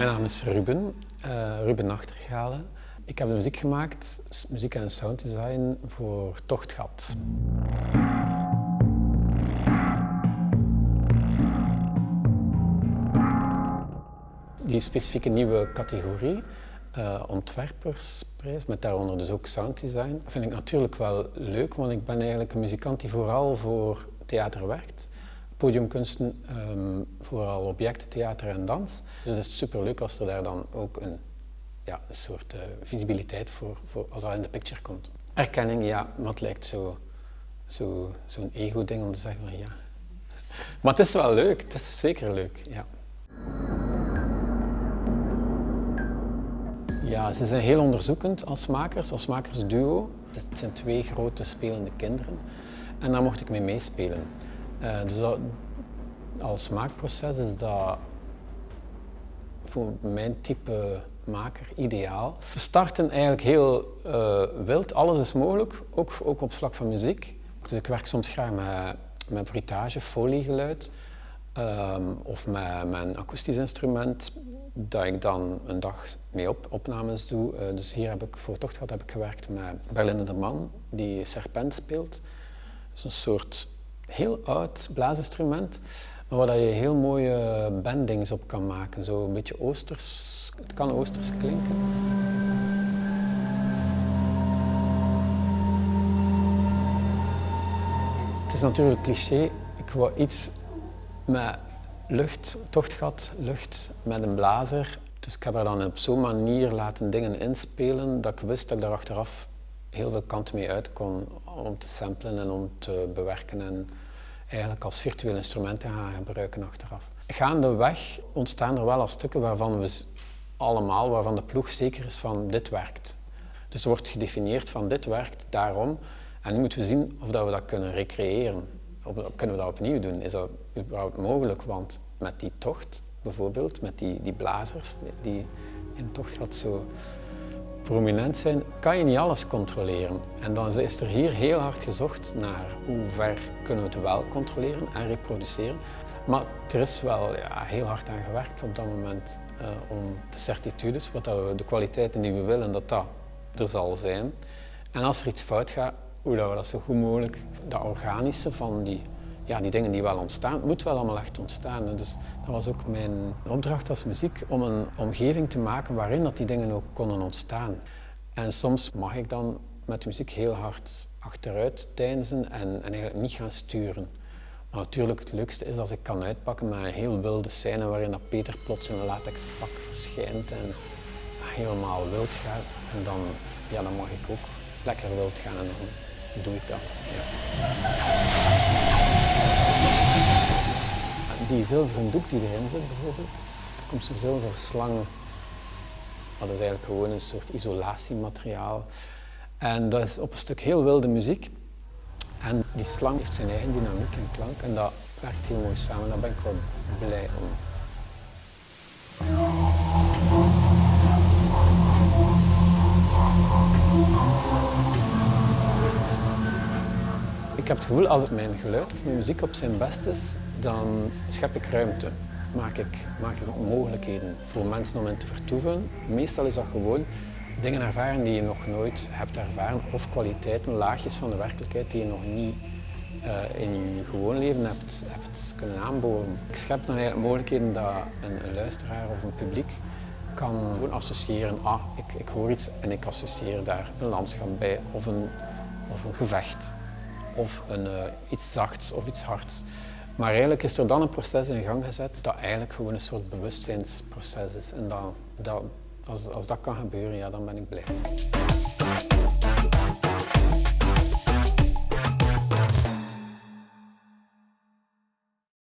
Mijn naam is Ruben, Ruben Nachtergale. Ik heb de muziek gemaakt, muziek en sounddesign voor Tochtgat. Die specifieke nieuwe categorie, ontwerpersprijs, met daaronder dus ook sounddesign, vind ik natuurlijk wel leuk, want ik ben eigenlijk een muzikant die vooral voor theater werkt. Podiumkunsten, vooral objectentheater en dans. Dus het is superleuk als er daar dan ook een soort visibiliteit voor als dat in de picture komt. Erkenning, ja, maar het lijkt zo'n ego-ding om te zeggen van ja. Maar het is wel leuk, het is zeker leuk, ja. Ja, ze zijn heel onderzoekend als makersduo. Het zijn 2 grote spelende kinderen en daar mocht ik mee meespelen. Dus als maakproces is dat voor mijn type maker ideaal. We starten eigenlijk heel wild, alles is mogelijk, ook op het vlak van muziek. Dus ik werk soms graag met bruitage, foliegeluid of met een akoestisch instrument dat ik dan een dag mee opnames doe. Dus hier heb ik voor Tochtgat gewerkt met Berlinde de Man, die Serpent speelt. Dat is een soort heel oud blaasinstrument, maar waar je heel mooie bendings op kan maken. Zo een beetje oosters, het kan oosters klinken. Het is natuurlijk cliché, ik wou iets met lucht, Tochtgat, lucht met een blazer. Dus ik heb er dan op zo'n manier laten dingen inspelen dat ik wist dat ik daar achteraf heel veel kanten mee uit kon om te samplen en om te bewerken en eigenlijk als virtueel instrument te gaan gebruiken achteraf. Gaandeweg ontstaan er wel al stukken waarvan waarvan de ploeg zeker is van dit werkt. Dus er wordt gedefinieerd van dit werkt, daarom. En nu moeten we zien of dat we dat kunnen recreëren. Kunnen we dat opnieuw doen? Is dat überhaupt mogelijk? Want met die tocht bijvoorbeeld, met die blazers die in Tochtgat zo prominent zijn, kan je niet alles controleren. En dan is er hier heel hard gezocht naar hoe ver kunnen we het wel controleren en reproduceren. Maar er is wel heel hard aan gewerkt op dat moment om de certitudes, de kwaliteiten die we willen, dat er zal zijn. En als er iets fout gaat, hoe dat we dat zo goed mogelijk, dat organische van die dingen die wel ontstaan, moet wel allemaal echt ontstaan. Dus dat was ook mijn opdracht als muziek, om een omgeving te maken waarin dat die dingen ook konden ontstaan. En soms mag ik dan met de muziek heel hard achteruit deinzen en eigenlijk niet gaan sturen. Maar natuurlijk het leukste is als ik kan uitpakken met een heel wilde scène waarin dat Peter plots in een latexpak verschijnt en helemaal wild gaat. En dan mag ik ook lekker wild gaan en dan doe ik dat. Ja. Die zilveren doek die erin zit bijvoorbeeld, er komt zo'n zilveren slang. Dat is eigenlijk gewoon een soort isolatiemateriaal. En dat is op een stuk heel wilde muziek. En die slang heeft zijn eigen dynamiek en klank en dat werkt heel mooi samen. Daar ben ik wel blij om. Ik heb het gevoel, als mijn geluid of mijn muziek op zijn best is, dan schep ik ruimte. Maak ik mogelijkheden voor mensen om in te vertoeven. Meestal is dat gewoon dingen ervaren die je nog nooit hebt ervaren of kwaliteiten, laagjes van de werkelijkheid die je nog niet in je gewoon leven hebt kunnen aanboren. Ik schep dan eigenlijk mogelijkheden dat een luisteraar of een publiek kan gewoon associëren. Ik hoor iets en ik associeer daar een landschap bij of een gevecht. Of iets zachts of iets hards. Maar eigenlijk is er dan een proces in gang gezet dat eigenlijk gewoon een soort bewustzijnsproces is. En als dat kan gebeuren, dan ben ik blij.